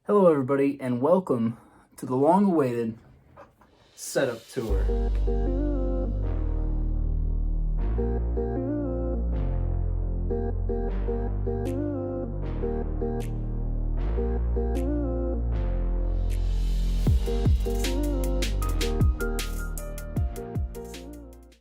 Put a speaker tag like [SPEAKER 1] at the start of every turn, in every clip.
[SPEAKER 1] Hello everybody and welcome to the long-awaited setup tour.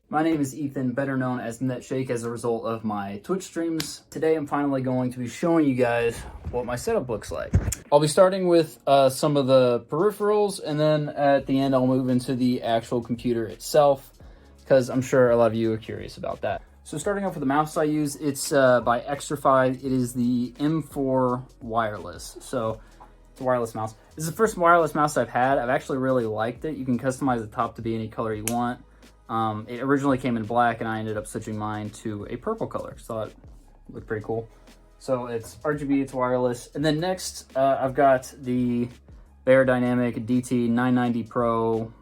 [SPEAKER 1] My name is Ethan, better known as NETSHAEK as a result of my Twitch streams. Today I'm finally going to be showing you guys what my setup looks like. I'll be starting with some of the peripherals, and then at the end I'll move into the actual computer itself, because I'm sure a lot of you are curious about that. So starting off with the mouse I use, it's by Extrafy. It is the M4 wireless. So it's a wireless mouse. This is the first wireless mouse I've had. I've actually really liked it. You can customize the top to be any color you want. It originally came in black, and I ended up switching mine to a purple color. So I thought it looked pretty cool. So it's RGB, it's wireless. And then next, I've got the Beyerdynamic DT990 Pro,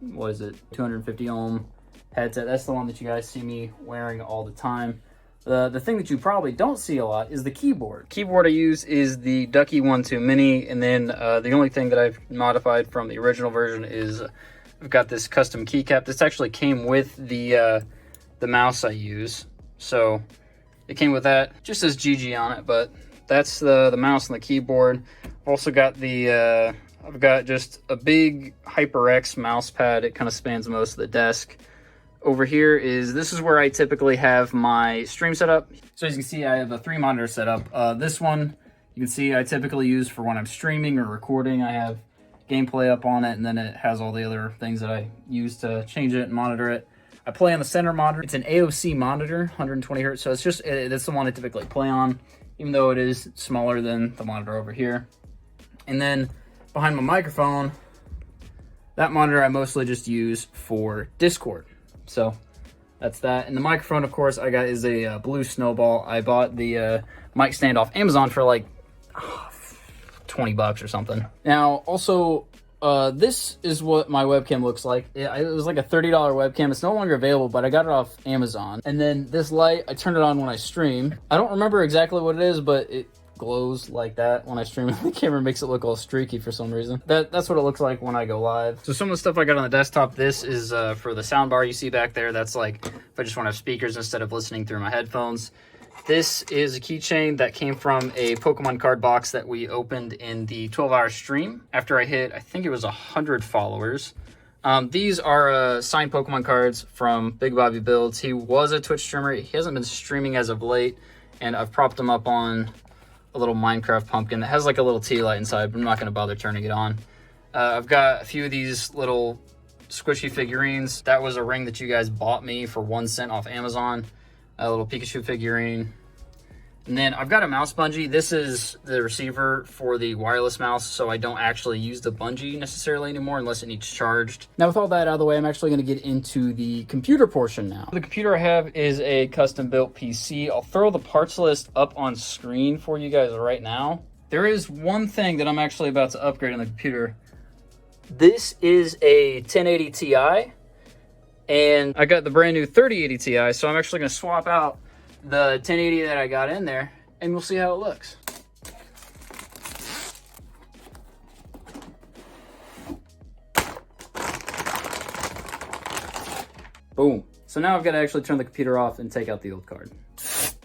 [SPEAKER 1] what is it, 250 ohm headset. That's the one that you guys see me wearing all the time. The thing that you probably don't see a lot is the keyboard. Keyboard I use is the Ducky 1-2 Mini, and then the only thing that I've modified from the original version is I've got this custom keycap. This actually came with the mouse I use, so it came with that. Just says GG on it, but that's the mouse and the keyboard. I've also got the I've got just a big HyperX mouse pad. It kind of spans most of the desk. Over here this is where I typically have my stream setup. So as you can see, I have a 3-monitor setup. This one you can see I typically use for when I'm streaming or recording. I have gameplay up on it, and then it has all the other things that I use to change it and monitor it. I play on the center monitor. It's an AOC monitor, 120 hertz, so it's the one I typically play on, even though it is smaller than the monitor over here. And then behind my microphone, that monitor I mostly just use for Discord. So that's that. And the microphone, of course, I got is a Blue Snowball. I bought the mic stand off Amazon for like $20 or something. Now, also, this is what my webcam looks like. It was like a $30 webcam. It's no longer available, but I got it off Amazon. And then this light, I turn it on when I stream. I don't remember exactly what it is, but it glows like that when I stream. The camera makes it look all streaky for some reason. That's what it looks like when I go live. So some of the stuff I got on the desktop, this is for the sound bar you see back there. That's like if I just want to have speakers instead of listening through my headphones. This is a keychain that came from a Pokemon card box that we opened in the 12-hour stream after I hit, I think it was 100 followers. These are signed Pokemon cards from Big Bobby Builds. He was a Twitch streamer. He hasn't been streaming as of late, and I've propped him up on a little Minecraft pumpkin that has like a little tea light inside, but I'm not going to bother turning it on. I've got a few of these little squishy figurines. That was a ring that you guys bought me for 1 cent off Amazon. A little Pikachu figurine. And then I've got a mouse bungee. This is the receiver for the wireless mouse, so I don't actually use the bungee necessarily anymore unless it needs charged. Now with all that out of the way, I'm actually going to get into the computer portion now. The computer I have is a custom built PC. I'll throw the parts list up on screen for you guys right now. There is one thing that I'm actually about to upgrade on the computer. This is a 1080 Ti. And I got the brand new 3080 Ti, so I'm actually going to swap out the 1080 that I got in there, and we'll see how it looks. Boom. So now I've got to actually turn the computer off and take out the old card. It's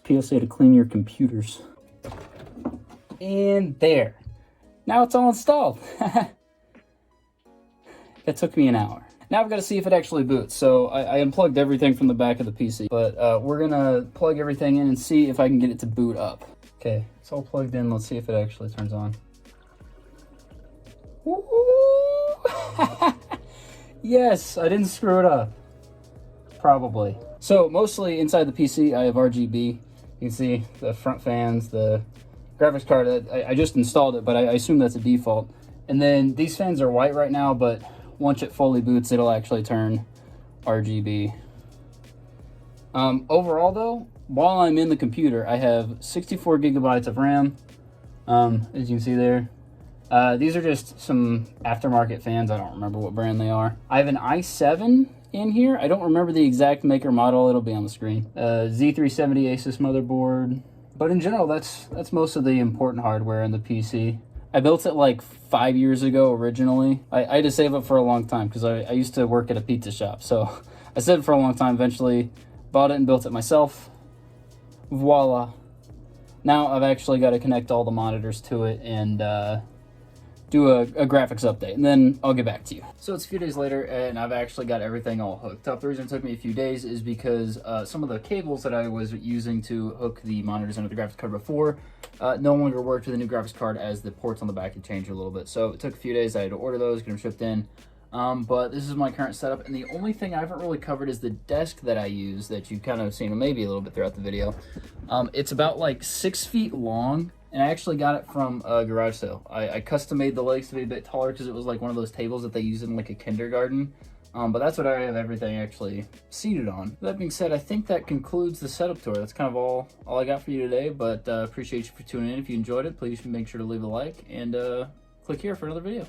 [SPEAKER 1] PSA to clean your computers. And there. Now it's all installed. That took me an hour. Now I've got to see if it actually boots. So I unplugged everything from the back of the PC, but we're gonna plug everything in and see if I can get it to boot up. Okay, it's all plugged in. Let's see if it actually turns on. Yes, I didn't screw it up. Probably. So mostly inside the PC, I have RGB. You can see the front fans, the graphics card. I just installed it, but I assume that's a default. And then these fans are white right now, but once it fully boots, it'll actually turn RGB. Overall though, while I'm in the computer, I have 64 gigabytes of RAM, as you can see there. These are just some aftermarket fans. I don't remember what brand they are. I have an i7 in here. I don't remember the exact maker model. It'll be on the screen. Z370 Asus motherboard. But in general, that's most of the important hardware in the PC. I built it like 5 years ago originally. I had to save it for a long time because I used to work at a pizza shop. So I saved it for a long time, eventually bought it and built it myself. Voila. Now I've actually got to connect all the monitors to it and do a graphics update, and then I'll get back to you. So it's a few days later, and I've actually got everything all hooked up. The reason it took me a few days is because some of the cables that I was using to hook the monitors into the graphics card before no longer worked with the new graphics card, as the ports on the back had changed a little bit. So it took a few days. I had to order those, get them shipped in. But this is my current setup, and the only thing I haven't really covered is the desk that I use that you've kind of seen maybe a little bit throughout the video. It's about like 6 feet long, and I actually got it from a garage sale. I custom made the legs to be a bit taller because it was like one of those tables that they use in like a kindergarten. But that's what I have everything actually seated on. That being said, I think that concludes the setup tour. That's kind of all I got for you today, but appreciate you for tuning in. If you enjoyed it, please make sure to leave a like and click here for another video.